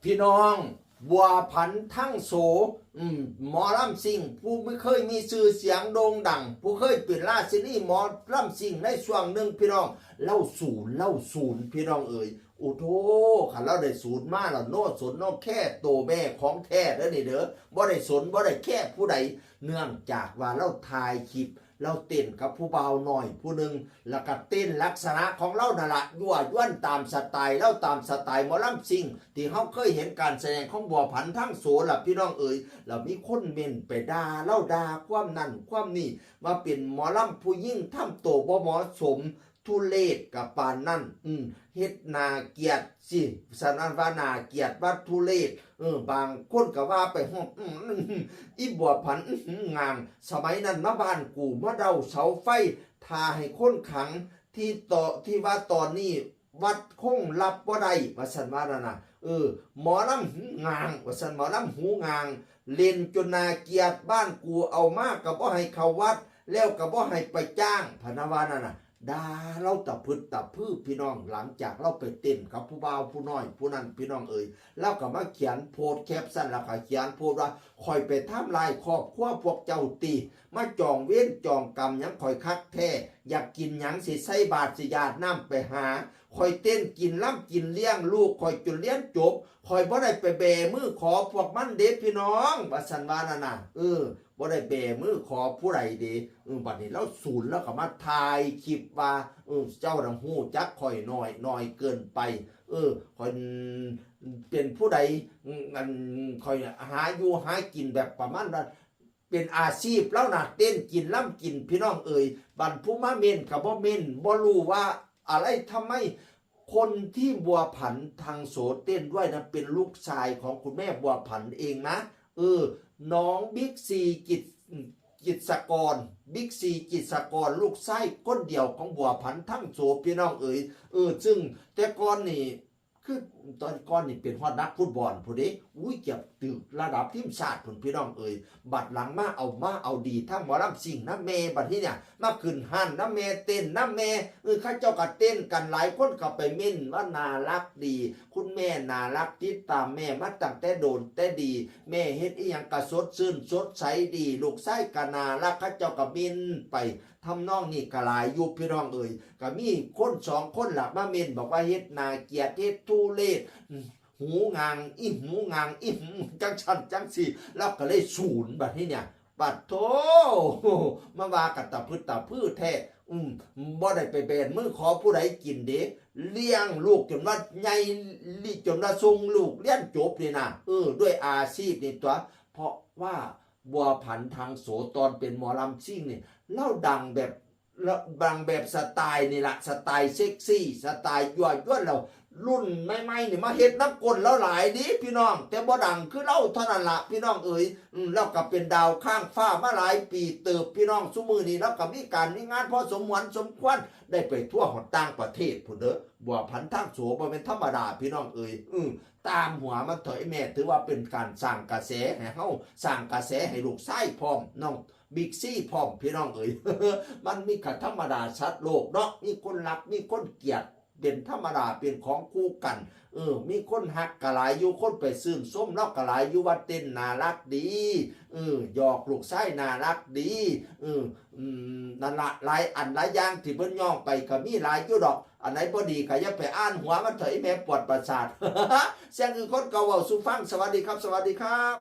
พี่น้องบัวผันทั้งโสหมอลำซิ่งผู้ไม่เคยมีชื่อเสียงโด่งดังผู้เคยเป็นราชินีหมอลำซิ่งในช่วงหนึ่งพี่น้องเล่าศูนย์พี่น้องเอ๋ยโอ้โธขันเราได้ศูนย์มาแล้วโน่สนโน่แค่โตแม่ของแท้เด้อนี่เด้อบ่ได้สนบ่ได้แค่ผู้ใดเนื่องจากว่าเราถ่ายคลิปเราเต้นกับผู้เบาหน่อยผู้หนึ่งแล้วก็เต้นลักษณะของเรานั่นละยั่วย้วนตามสไตล์เราตามสไตล์หมอลำซิ่งที่เขาเคยเห็นการแสดงของบัวผันทั้งโสล่ะพี่น้องเอ๋ยเรามีคนเม่นไปด่าเล่าด่าความนั่นความนี่มาเป็นหมอลำผู้ยิ่งทำโตบ่เหมาะสมทุเลศกับปานนั่นเฮ็ดนาเกียรติสิสนันว่านาเกียรติวัดทุเลศบางคนก็ว่าไปห้องอีบัวผันงามสมัยนั้นมาบ้านกูมาเดาเสาไฟทาให้คนขังที่ว่าตอนนี้วัดคงรับบ่ได้ว่าสันว่านั่นน่ะหมอลำงางว่าสันหมอลำหูงางเล่นจนนาเกียรติบ้านกูเอามากกับบ่ให้เข้าวัดแล้วกับบ่ให้ไปจ้างพนาวานั่นน่ะด่าเราตะพึดตะพื้พี่น้องหลังจากเราไปเต้นกับผู้บ่าวผู้น้อยผู้นั้นพี่น้องเอ๋ยแล้วก็มาเขียนโพสแคปชั่นแล้วก็เขียนโพสว่าคอยไปทำลายครอบครัวพวกเจ้าตีมาจองเว้นจองกรรมยังคอยคักแท้อยากกินยังสิใส่บาตรสิญาติน้ำไปหาคอยเต้นกินล้ำกินเลี้ยงลูกคอยจนเลี้ยงจบคอยบ่ได้ไปเบมือขอพวกมันเด็ดพี่น้องว่าสันว่านั่นน่ะบ่ได้เบมือขอผู้ใดดีบัดนี้แล้วศูนย์แล้วก็มาถ่ายคลิปว่าเจ้าดังหูจักคอยน้อยเกินไปคอยเป็นผู้ใดคอยหาอยู่หากินแบบประมาณนั้นเป็นอาชีพแล้วนะเต้นกินล้ำกินพี่น้องเอ๋ยบันผู้มาเมนกับบ่เมนบ่รู้ว่าอะไรทำไมคนที่บัวผันทางโสเต้นด้วยนะเป็นลูกชายของคุณแม่บัวผันเองนะน้องบิ๊กซีกิจกรบิ๊กซีกิจกรลูกไส้ก้นเดียวของบัวผันทั้งโสพี่น้องเอ๋ยซึ่งแต่ก่อนนี่คือตอนก่อนนี่เป็นฮอดนักฟุตบอลผู้นี้เก็บตึกระดับทีมชาติพุ่นพี่น้องเอ๋ยบัดหลังมาเอาดีทั้งหมอลำซิ่งน้ำเมบัดที่เนี่ยมาขึ้นห้านน้ำเมเต้นน้ำเมข้าเจ้าก็เต้นกันหลายคนก็ไปเม่นว่าน่ารักดีคุณแม่น่ารักติดตามแม่มาตั้งแต่โดนแต่ดีแม่เฮ็ดอีหยังก็สดชื่นสดใสดีลูกชายก็น่ารักข้าเจ้าก็บินไปทำน้องนี่กะหลายยุบพี่น้องเอ๋ยก็มีคน2 คนหลักมาเม่นบอกว่าเฮ็ดนาเกียรติเฮ็ดทุเลศหูงางหูงางจังชันจังสีแล้วก็เลยศูนย์บัดนี้เนี่ยบัดโธมาว่ากับตะพืชแท้บ่ได้ไปเบนมือขอผู้ใดกินเด้เลี้ยงลูกจนว่าใหญ่จนว่าส่งลูกเรียนจบนี่นะด้วยอาชีพนี่ตัวเพราะว่าบัวผันทางโสตอนเป็นหมอลำซิ่งเนี่ยเล่าดังแบบสไตล์นี่แหละสไตล์เซ็กซี่สไตล์ยั่วเรารุ่นใหม่ๆนี่มาเฮ็ดน้ำกลแล้วหลายดิพี่น้องแต่บ่ดังคือเล่าเท่านั้นละพี่น้องเอ๋ยเราก็เป็นดาวข้างฟ้ามาหลายปีเติบพี่น้องซุมือนี้แล้วก็มีงานพอสมควรได้ไปทั่วหอดต่างประเทศพุ่นเด้อบัวผันทางโสบ่เป็นธรรมดาพี่น้องเอ๋ยตามหัวมันถอยแม่ถือว่าเป็นการสร้างกระแสให้เฮาสร้างกระแสให้ลูกชายพร้อมน้องบิ๊กซี่พร้อมพี่น้องเอ๋ย มันมีขัดธรรมดาชัดโลกเนาะมีคนรักมีคนเกลียดเป็นธรรมดาเป็นของคู่กันมีคนหักกะหลายอยู่คนไปซื้อส้มนอกกะหลายอยู่ว่าเต้นน่ารักดีหยอกลูกชายน่ารักดีนั่นละหลายอันหลายอย่างที่เพิ่นย่องไปก็มีหลายอยู่ดอกอันไหนบ่ดีก็อย่าไปอ่านหัวมันเถอะแม่ปวดประสาท เสียงคือคนเก่าเว้าสู่ฟังสวัสดีครับ